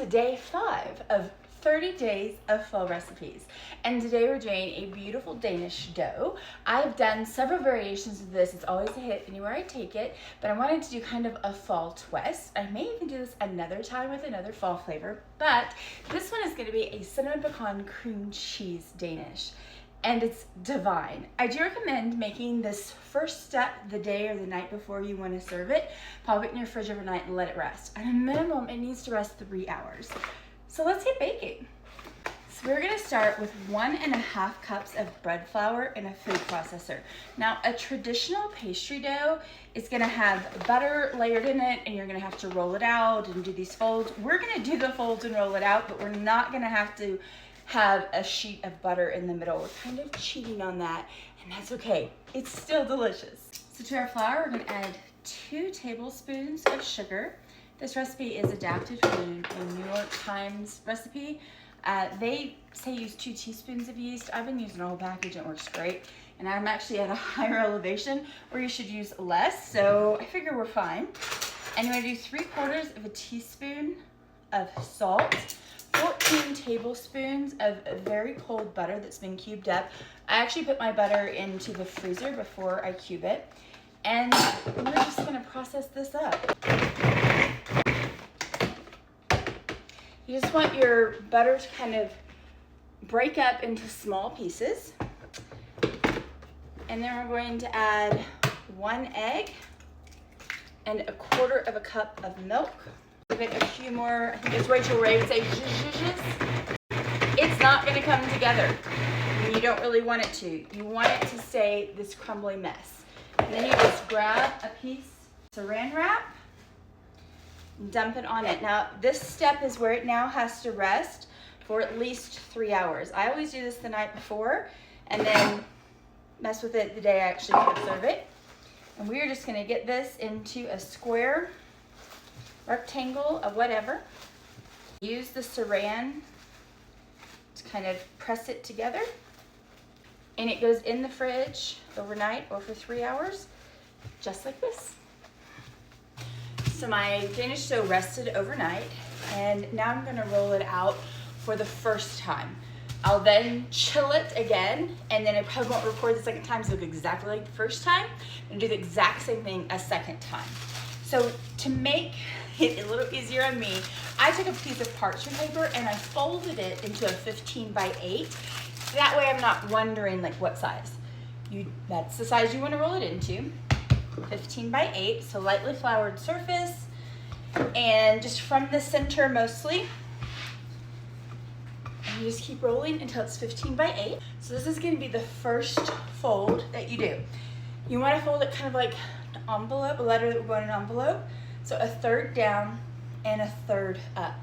to day 5 of 30 days of fall recipes. And today we're doing a beautiful Danish dough. I've done several variations of this. It's always a hit anywhere I take it, but I wanted to do kind of a fall twist. I may even do this another time with another fall flavor, but this one is going to be a cinnamon pecan cream cheese Danish. And it's divine. I do recommend making this first step the day or the night before you want to serve it. Pop it in your fridge overnight and let it rest. At a minimum, it needs to rest 3 hours. So let's get baking. So we're gonna start with 1.5 cups of bread flour in a food processor. Now, a traditional pastry dough is gonna have butter layered in it, and you're gonna have to roll it out and do these folds. We're gonna do the folds and roll it out, but we're not gonna have to have a sheet of butter in the middle. We're kind of cheating on that, and that's okay. It's still delicious. So to our flour, we're gonna add 2 tablespoons of sugar. This recipe is adapted from a New York Times recipe. They say use 2 teaspoons of yeast. I've been using a whole package, and it works great. And I'm actually at a higher elevation where you should use less, so I figure we're fine. And you're gonna do 3/4 of a teaspoon of salt, 14 tablespoons of very cold butter that's been cubed up. I actually put my butter into the freezer before I cube it. And we're just gonna process this up. You just want your butter to kind of break up into small pieces. And then we're going to add 1 egg and 1/4 cup of milk. Give it a few more, I think as Rachel Ray would say, zhuzhes. It's not gonna come together. And you don't really want it to. You want it to stay this crumbly mess. And then you just grab a piece of saran wrap, dump it on it. Now, this step is where it now has to rest for at least 3 hours. I always do this the night before and then mess with it the day I actually serve it. And we're just gonna get this into a square, rectangle of whatever. Use the saran to kind of press it together. And it goes in the fridge overnight or for 3 hours, just like this. So my Danish dough rested overnight, and now I'm gonna roll it out for the first time. I'll then chill it again, and then I probably won't record the second time so it'll look exactly like the first time, and do the exact same thing a second time. So to make it a little easier on me, I took a piece of parchment paper and I folded it into a 15x8. That way I'm not wondering like what size. That's the size you want to roll it into. 15x8, so lightly floured surface, and just from the center mostly. And you just keep rolling until it's 15x8. So this is going to be the first fold that you do. You want to fold it kind of like an envelope, a letter that would go in an envelope. So 1/3 down and 1/3 up.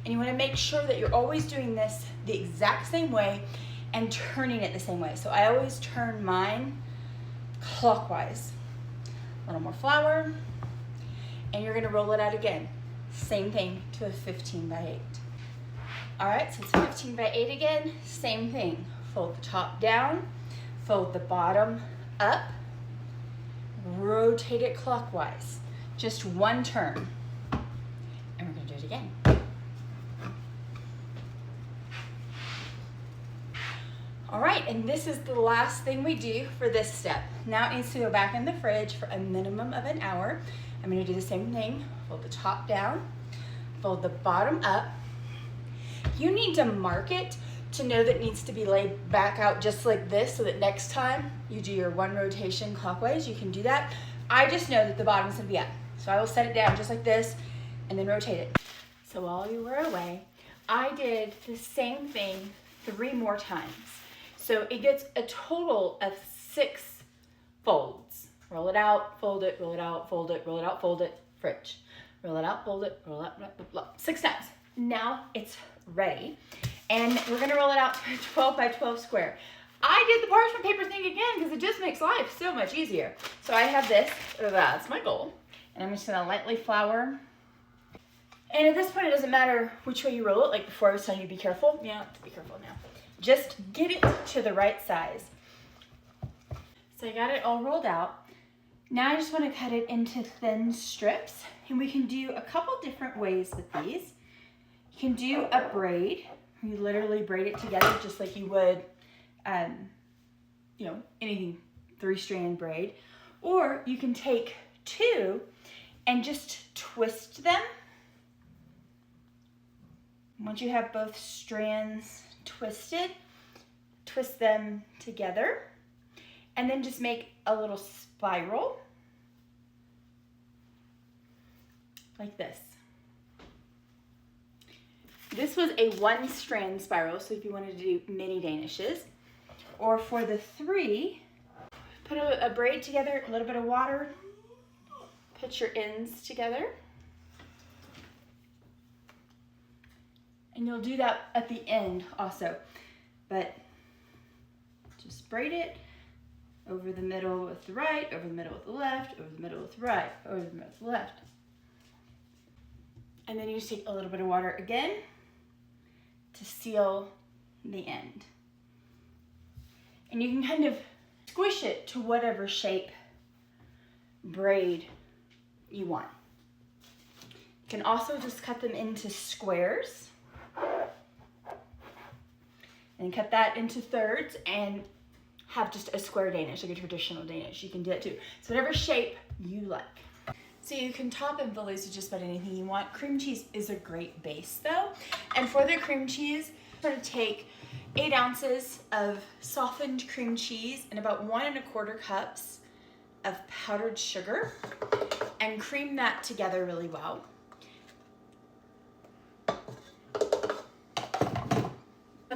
And you want to make sure that you're always doing this the exact same way and turning it the same way. So I always turn mine clockwise. A little more flour, and you're gonna roll it out again. Same thing to a 15x8. All right, so it's 15x8 again, same thing. Fold the top down, fold the bottom up, rotate it clockwise. Just one turn, and we're gonna do it again. All right, and this is the last thing we do for this step. Now it needs to go back in the fridge for a minimum of an hour. I'm gonna do the same thing. Fold the top down, fold the bottom up. You need to mark it to know that it needs to be laid back out just like this, so that next time you do your one rotation clockwise, you can do that. I just know that the bottom's gonna be up. So I will set it down just like this and then rotate it. So while you were away, I did the same thing 3 more times. So it gets a total of 6 folds. Roll it out, fold it, roll it out, fold it, roll it out, fold it, fridge. Roll it out, fold it, roll it out, blah, blah, blah. 6 times. Now it's ready. And we're gonna roll it out to a 12x12 square. I did the parchment paper thing again because it just makes life so much easier. So I have this, that's my goal. And I'm just gonna lightly flour. And at this point, it doesn't matter which way you roll it. Like before I was telling you, be careful. You don't have to be careful now. Just get it to the right size. So I got it all rolled out. Now I just want to cut it into thin strips, and we can do a couple different ways with these. can do a braid. You literally braid it together just like you would, you know, anything 3-strand braid. Or you can take 2 and just twist them. Once you have both strands twisted, twist them together and then just make a little spiral like this. This was a 1-strand spiral, so if you wanted to do mini Danishes, or for the 3, put a braid together, a little bit of water, put your ends together, and you'll do that at the end also, but just braid it over the middle with the right, over the middle with the left, over the middle with the right, over the middle with the left. And then you just take a little bit of water again to seal the end. And you can kind of squish it to whatever shape braid you want. You can also just cut them into squares and cut that into thirds and have just a square Danish, like a traditional Danish. You can do it too. So whatever shape you like. So you can top and fill these with just about anything you want. Cream cheese is a great base though. And for the cream cheese, I'm gonna take 8 ounces of softened cream cheese and about 1 1/4 cups of powdered sugar and cream that together really well.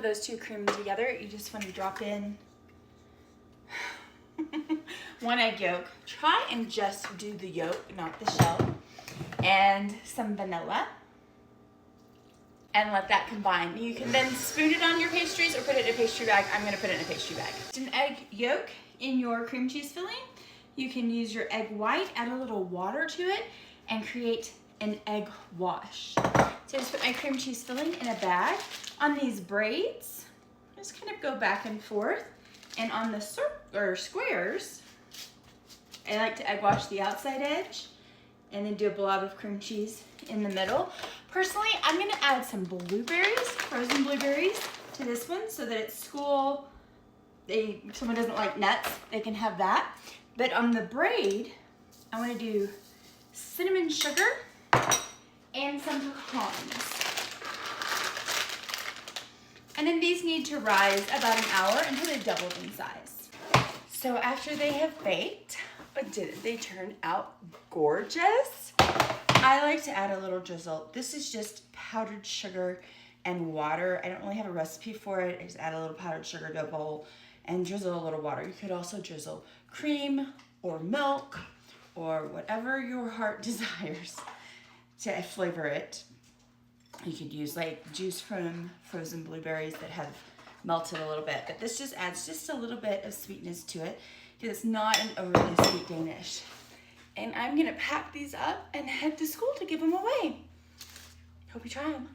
Those 2 cream together, you just want to drop in 1 egg yolk. Try and just do the yolk, not the shell, and some vanilla, and let that combine. You can then spoon it on your pastries or put it in a pastry bag. I'm going to put it in a pastry bag. An egg yolk in your cream cheese filling. You can use your egg white, add a little water to it, and create an egg wash. So I just put my cream cheese filling in a bag. On these braids, just kind of go back and forth. And on the squares, I like to egg wash the outside edge and then do a blob of cream cheese in the middle. Personally, I'm gonna add some blueberries, frozen blueberries, to this one so that at school, if someone doesn't like nuts, they can have that. But on the braid, I wanna do cinnamon sugar and some pecans. And then these need to rise about an hour until they've doubled in size. So after they have baked, didn't they turn out gorgeous? I like to add a little drizzle. This is just powdered sugar and water. I don't really have a recipe for it. I just add a little powdered sugar to a bowl and drizzle a little water. You could also drizzle cream or milk or whatever your heart desires to flavor it. You could use like juice from frozen blueberries that have melted a little bit, but this just adds just a little bit of sweetness to it because it's not an overly sweet Danish. And I'm gonna pack these up and head to school to give them away. Hope you try them.